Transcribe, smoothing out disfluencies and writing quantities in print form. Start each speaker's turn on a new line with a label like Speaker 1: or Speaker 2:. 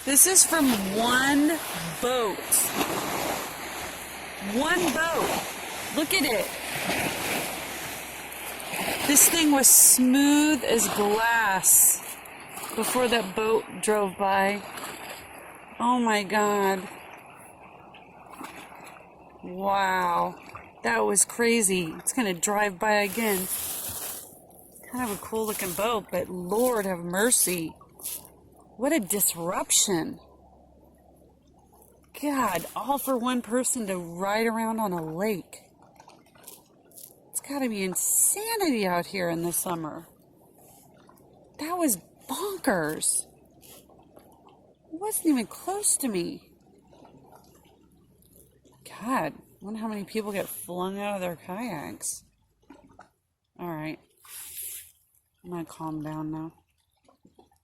Speaker 1: This is from one boat. One boat. Look at it. This thing was smooth as glass before that boat drove by. Oh my God. Wow. That was crazy. It's going to drive by again. Kind of a cool looking boat, but Lord have mercy. What a disruption. God, all for one person to ride around on a lake. It's got to be insanity out here in the summer. That was bonkers. It wasn't even close to me. God, I wonder how many people get flung out of their kayaks. All right. I'm going to calm down now.